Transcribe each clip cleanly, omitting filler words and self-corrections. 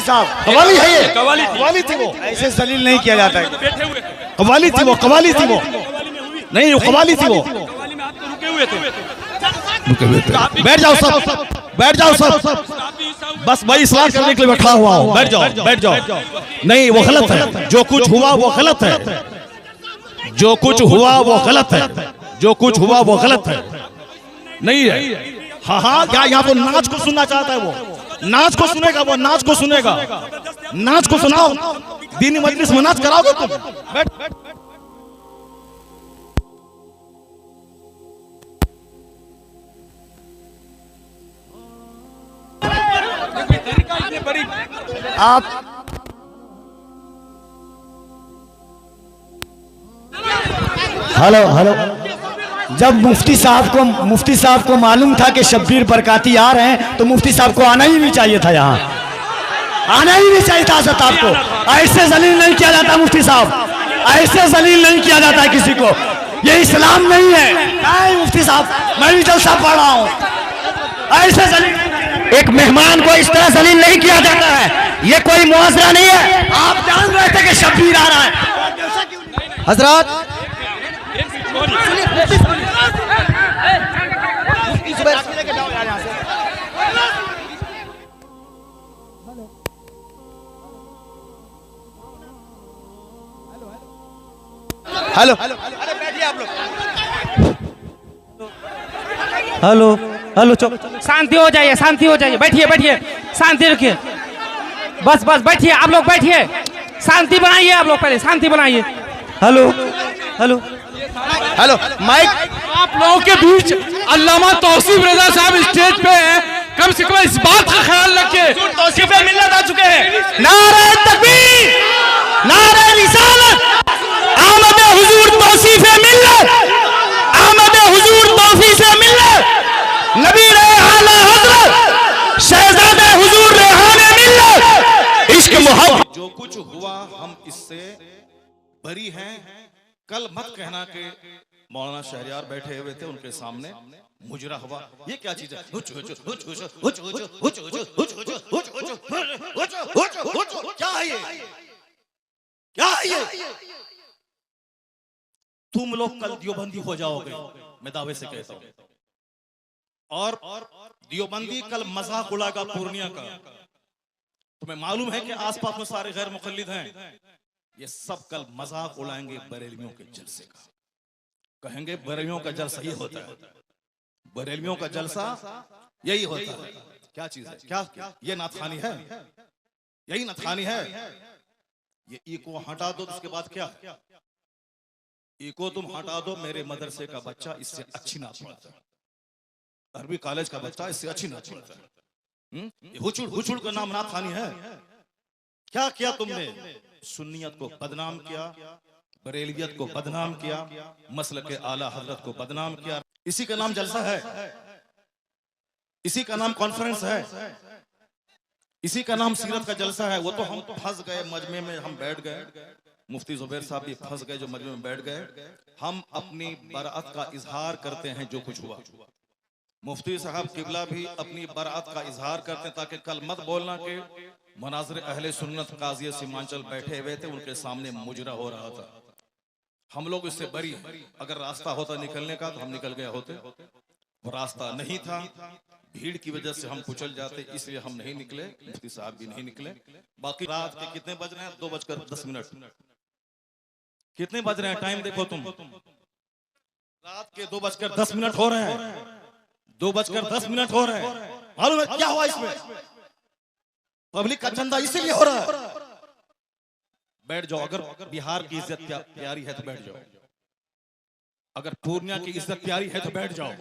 साहब, कवाली है ये, कवाली थी वो। ऐसे जलील नहीं किया जाता है। बैठे हुए कवाली थी वो, कवाली थी वो, नहीं वो कवाली थी वो। कवाली में आप तो रुके हुए थे। बैठ जाओ सब, बैठ जाओ सब, बस भाई इस्लाह करने के लिए बैठा हुआ हूँ। बैठ जाओ, बैठ जाओ। नहीं वो गलत है, जो कुछ हुआ वो गलत है, जो कुछ हुआ वो गलत है, जो कुछ हुआ वो गलत है, नहीं है। हाँ हाँ, क्या यहाँ तो नाच को सुनना चाहता है वो, नाच को सुनेगा वो, नाच को सुनेगा, नाच को सुनाओ। दीनी मजलिस में नाच कराओगे तुम? बैठ। आप हेलो हेलो, जब मुफ्ती साहब को मालूम था कि शब्बीर बरकाती आ रहे हैं तो मुफ्ती साहब को आना ही नहीं चाहिए था, यहाँ आना ही नहीं चाहिए था। हज़रत आपको ऐसे जलील नहीं किया जाता मुफ्ती साहब, ऐसे जलील नहीं किया जाता किसी को, ये इस्लाम नहीं है। नहीं मुफ्ती साहब, मैं भी जलसा पढ़ रहा हूँ, ऐसे जलील एक मेहमान को इस तरह जलील नहीं किया जाता है, ये कोई मुआवजा नहीं है। आप जान रहे थे कि शब्बीर आ रहा है। हजरत हेलो हेलो हेलो, चुप, शांति हो जाइए, शांति हो जाइए, बैठिए बैठिए, शांति रखिए, बस बस बैठिए, आप लोग बैठिए, शांति बनाइए, आप लोग पहले शांति बनाइए। हेलो हेलो हेलो, माइक आप लोगों के बीच अल्लामा तौसीफ रजा साहब स्टेज पे हैं, कम से कम इस बात का ख्याल रखिए। तौसीफ मिल्लत आ चुके हैं। नारे तकबीर, नारे रिसालत, आमद हुजूर तौसीफ मिल्लत, आमद हुजूर तौसीफ मिल्लत, नबी आला हजरत शहजादे हुजूर रेहाने मिल्लत, इश्क मोहब्बत। जो कुछ हुआ हम इससे बरी हैं। कल मत कहना कि मौलाना शहरियार बैठे हुए थे उनके सामने मुजरा हुआ, ये क्या चीज है? क्या है ये? क्या है ये? तुम लोग कल दियोबंदी हो जाओगे, मैं दावे से कहता हूं। और दियोबंदी कल मजाक उड़ाएगा पूर्णिया का। तुम्हें मालूम है कि आसपास में सारे गैर मुकल्लिद हैं, ये सब कल मजाक उड़ाएंगे बरेलवियों के जलसे का। कहेंगे बरेलवियों का जलसा ये होता है, बरेलवियों का जलसा यही होता है। क्या चीज है? क्या ये नाथखानी है? यही नाथखानी है। ये ई को हटा दो तो उसके बाद क्या है? ई को तुम हटा दो, मेरे मदरसे का बच्चा इससे अच्छी नात पढ़ता है, अरबी कॉलेज का बच्चा इससे अच्छी नात पढ़ता है। हुचुड़ हुचुड़ का नाम नाथखानी है। क्या किया तुमने? सुन्नियत को बदनाम किया, बरेलियत को बदनाम किया, मसलक के आला हजरत को बदनाम किया। इसी का नाम जलसा है, इसी का नाम कॉन्फ्रेंस है, इसी का नाम सीरत का जलसा है। वो तो हम फंस गए मजमे में, हम बैठ गए, मुफ्ती जुबैर साहब भी फंस गए जो मजमे में बैठ गए। हम अपनी बराअत का इजहार करते हैं जो कुछ हुआ। मुफ्ती साहब किबला भी अपनी बराअत का इजहार करते हैं, ताकि कल मत बोलना कि मनाज़िर अहले सुन्नत काज़ी सीमांचल बैठे हुए थे, उनके सामने मुजरा हो रहा था। हम लोग इससे बरी हैं। अगर रास्ता होता निकलने का तो हम निकल गए होते, वो रास्ता नहीं था, भीड़ की वजह से हम कुचल जाते, इसलिए हम नहीं निकले, मुफ्ती साहब भी नहीं निकले। बाकी रात के कितने बज रहे हैं? 2:10। कितने बज रहे हैं? टाइम देखो तुम, रात के 2:10 हो रहे हैं, 2:10 हो रहे हैं। मालूम है क्या हुआ इसमें? पब्लिक का चंदा इसीलिए हो रहा है। बैठ जाओ, अगर बिहार की इज्जत प्यारी है तो बैठ जाओ, अगर पूर्णिया की इज्जत प्यारी है तो बैठ जाओ।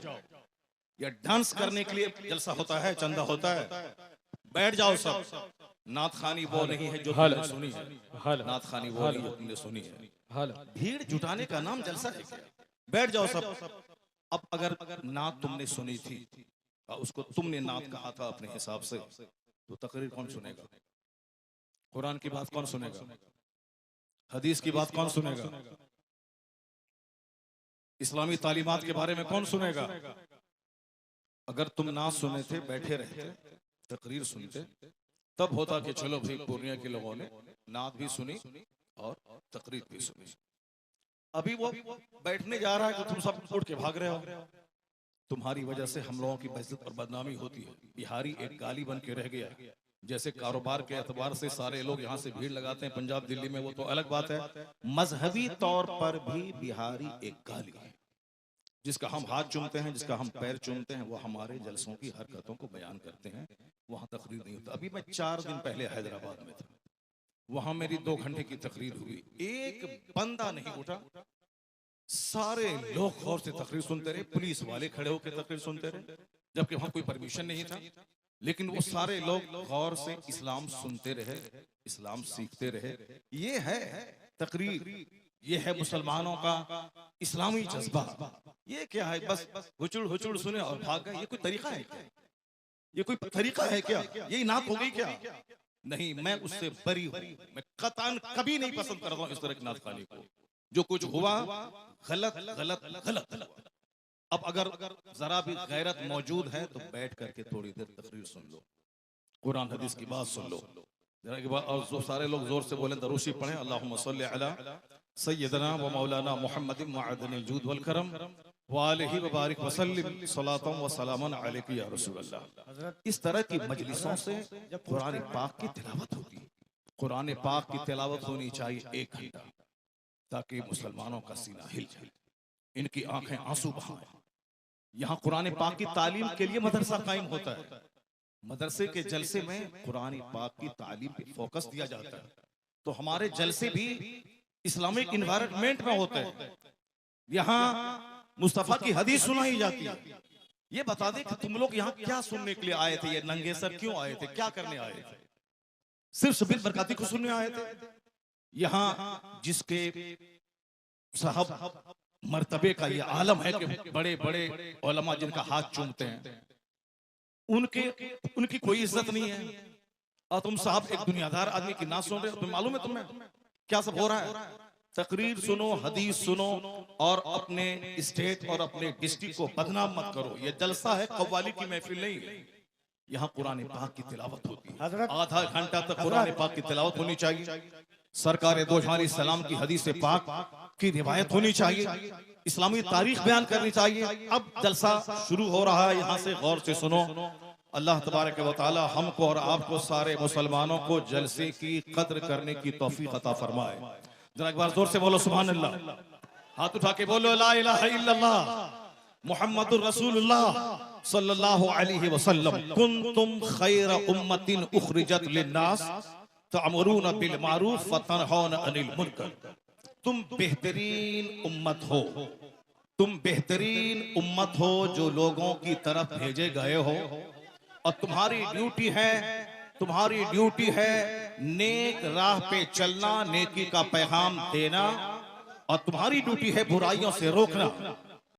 या डांस करने के लिए जलसा होता है, चंदा होता है, बैठ जाओ सब। नाथखानी वो नहीं है जो तुमने सुनी है, नाथखानी वो नहीं जो तुमने सुनी है। भीड़ जुटाने का नाम जलसा है क्या? बैठ जाओ सब। अब अगर नात तुमने सुनी थी, उसको तुमने नात कहा था अपने हिसाब से, तो तकरीर कौन सुनेगा? कुरान की बात कौन सुनेगा? हदीस की बात कौन सुनेगा? इस्लामी तालीमात के बारे में कौन सुनेगा? अगर तुम ना सुने थे, बैठे रहते, तकरीर सुनते, तब होता कि चलो भाई पूर्णिया के लोगों ने नात भी सुनी और तकरीर भी सुनी। अभी वो बैठने जा रहा है कि तुम सब उठ के भाग रहे हो। तुम्हारी वजह से हम लोगों की बेइज्जत और बदनामी होती है। बिहारी एक गाली बन के रह गया। जैसे कारोबार के एतबार से सारे लोग यहाँ से भीड़ लगाते हैं पंजाब दिल्ली में, वो तो अलग बात है। मजहबी तौर पर भी बिहारी एक गाली है। जिसका हम हाथ चूमते हैं, जिसका हम पैर चूमते हैं, वो हमारे जलसों की हरकतों को बयान करते हैं। वहां तकरीर नहीं होता। अभी मैं 4 दिन पहले हैदराबाद में था, वहां मेरी 2 घंटे की तकरीर हुई। एक बंदा नहीं उठा, सारे लोग गौर से तकरीर सुनते रहे। पुलिस वाले खड़े होकर तकरीर सुनते रहे, जबकि वहां कोई परमिशन नहीं था। लेकिन वो सारे लोग गौर से इस्लाम सुनते रहे, इस्लाम सीखते रहे। ये है तकरीर, ये है मुसलमानों का इस्लामी जज्बा। ये क्या है? बस हुचुड़ हुचुड़ सुने और भाग गए। ये कोई तरीका है क्या? ये कोई तरीका है क्या? यही नात हो गई क्या? नहीं, मैं उससे बरी हूं। मैं कतन कभी नहीं पसंद करता हूं इस तरह की नात खानी को। जो कुछ हुआ गलत गलत गलत। अब अगर जरा भी गैरत मौजूद है तो बैठ करके थोड़ी देर तकरीर सुन लो, कुरान हदीस की बात सुन लो जरा के बाद। और जो सारे लोग जोर से बोलें दरूशी पढ़ें, अल्लाहुम्मा सल्ली अला सय्यदना व मौलाना मुहम्मदिन मअदनिल जूद वल करम व आलिहि व बारिक व सल्लिम सलातन व सलामन अलैका या रसूल अल्लाह। इस तरह की मजलिसों से कुरान पाक की तिलावत होती है। कुरान पाक की तिलावत होनी चाहिए 1 घंटा, ताकि मुसलमानों का सीना हिल जाए, इनकी आंखें आंसू बहाएं। यहाँ कुरान पाक की तालीम के लिए मदरसा कायम होता है। मदरसे के जलसे में कुरान पाक की तालीम पे फोकस दिया जाता है। तो हमारे जलसे भी इस्लामिक इन्वायरमेंट में होते हैं। यहाँ मुस्तफा की हदीस सुनाई जाती है। ये बता दे कि तुम लोग यहाँ क्या सुनने के लिए आए थे? ये नंगे सर क्यों आए थे? क्या करने आए थे? सिर्फ शबीर बरकाती को सुनने आए थे? यहाँ जिसके साहब मर्तबे का ये आलम है कि बड़े बड़े उलमा जिनका हाथ चूमते हैं, उनकी कोई इज्जत नहीं है। और तुम साहब एक दुनियादार आदमी की ना सुन रहे हो। तुम्हें मालूम है तुम्हें क्या सब हो रहा है? तकरीर सुनो, हदीस सुनो और अपने स्टेट और अपने डिस्ट्रिक्ट को बदनाम मत करो। ये जलसा है, कव्वाली की महफिल नहीं है। यहाँ कुरान पाक की तिलावत होती है। आधा घंटा तक कुरान पाक की तिलावत होनी चाहिए। सरकार दो जहां सलाम की हदीस पाक की रिवायत होनी चाहिए। इस्लामी तारीख बयान करनी चाहिए। अब जलसा शुरू हो रहा है, यहाँ से गौर से सुनो। अल्लाह तबारक व तआला हमको और आपको सारे मुसलमानों को जलसे की कद्र करने की तौफीक अता फरमाए। जरा एक बार जोर से बोलो सुभान अल्लाह। हाथ उठा के बोलो ला इलाहा इल्लल्लाह मुहम्मदुर रसूलुल्लाह सल्लल्लाहु अलैहि वसल्लम। कुंतुम खैरा उम्मतिन उखरिजत लिन्नास तअमुरूना बिल मारूफ व तनहौना अनिल मुनकर। तुम बेहतरीन उम्मत हो, तुम बेहतरीन उम्मत हो जो लोगों की तरफ भेजे गए हो। और तुम्हारी ड्यूटी है नेक राह पे चलना, नेकी का पैगाम देना। और तुम्हारी ड्यूटी है बुराइयों से रोकना।